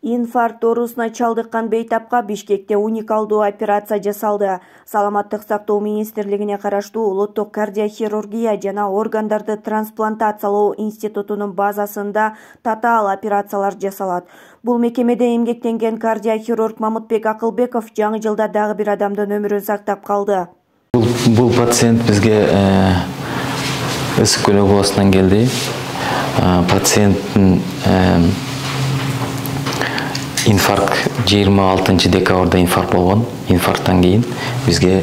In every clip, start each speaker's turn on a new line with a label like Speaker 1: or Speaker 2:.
Speaker 1: Инфаркт оорусуна чалдыккан бейтапка Бишкекте уникалдуу операция жасалды. Саламаттык сактоо министрлигине караштуу Улуттук кардиохирургия жана органдарды трансплантациялоо институтунун базасында татаал операциялар жасалат. Бул мекемеде эмгектенген кардиохирург Мамытбек Акылбеков жаңы жылда дагы бир адамдын өмүрүн сактап калды.
Speaker 2: Бул пациент бизге Ысык Көл областынан келди. Пациенттин инфаркт 26 декабрда инфаркт болгон. Инфаркттан кийин бизге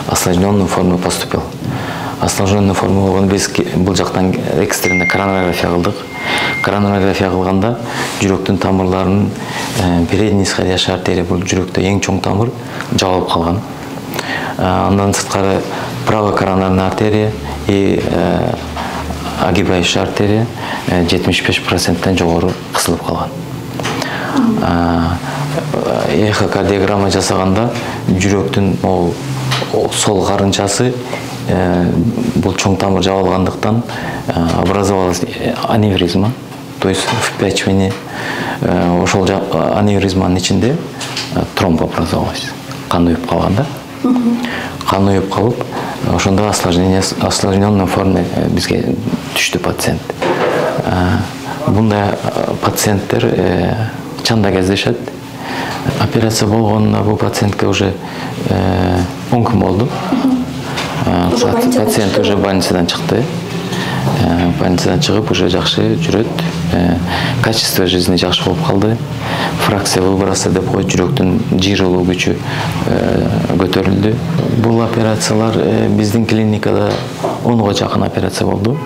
Speaker 2: осложненный форма поступил. Осложненный форма болгон биз бул жактан экстренный коронарография кылдык. Коронарография кылганда жүрөктүн тамырларынын передний исходящий артерия, бул жүрөктө эң чоң тамыр, жабылып калган. Андан сырткары правый коронарная артерия и огибающая артерия 75%-тен жогору кысылып калган. Эхокардиограмма жасаганда жүрөктүн сол карынчасы бул чоң тамыр жабылгандыктан образовалась аневризма, то есть в печени. Ошол аневризманын ичинде тромб образовалась. Кан уюп калганда. Кан уюп калып, ошондо осложненный форма бизге түштү пациент. Бундай пациенттер чанда кездешет. Операция болгонуна бул пациентке уже 10 күн болду. Пациент уже больницадан чыкты. Больницадан чыгып уже жакшы жүрөт. Качество жизни жакшы болуп калды. Фракция выброса деп коет, жүрөктүн жыйрылуу күчү көтөрүлдү. Бул операциялар биздин клиникада 10га жакын операция болду.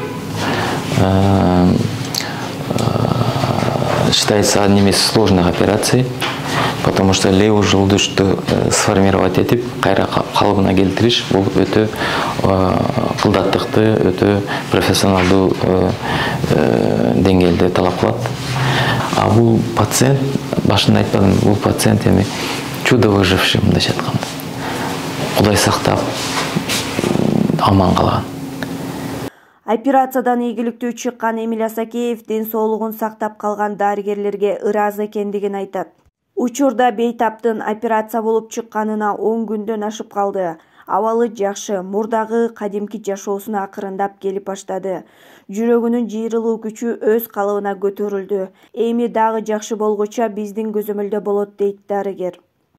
Speaker 2: Считается одним из сложных операций, потому что левый желудочты сформировать этип, кайра калыбына келтириш, бул өтө кылдаттыкты, өтө профессионалдуу деңгээлде талап кылат. А бул пациент, башында айтпадым, бул пациент эми чудо выживший, мындайча айтканда. Кудай сактап, аман калган.
Speaker 1: Операциядан ийгиликтүү чыккан Эмиль Асакеев ден соолугун сактап калган дарыгерлерге ыраазы экендигин айтат. Учурда бейтаптын операция болуп чыкканына 10 күндөн ашып калды. Абалы жакшы, мурдагы кадимки жашоосуна акырындап келип баштады. Жүрөгүнүн жыйрылуу күчү өз калыбына көтөрүлдү. Эми дагы жакшы болгуча биздин көзөмөлдө болот дейт дарыгер.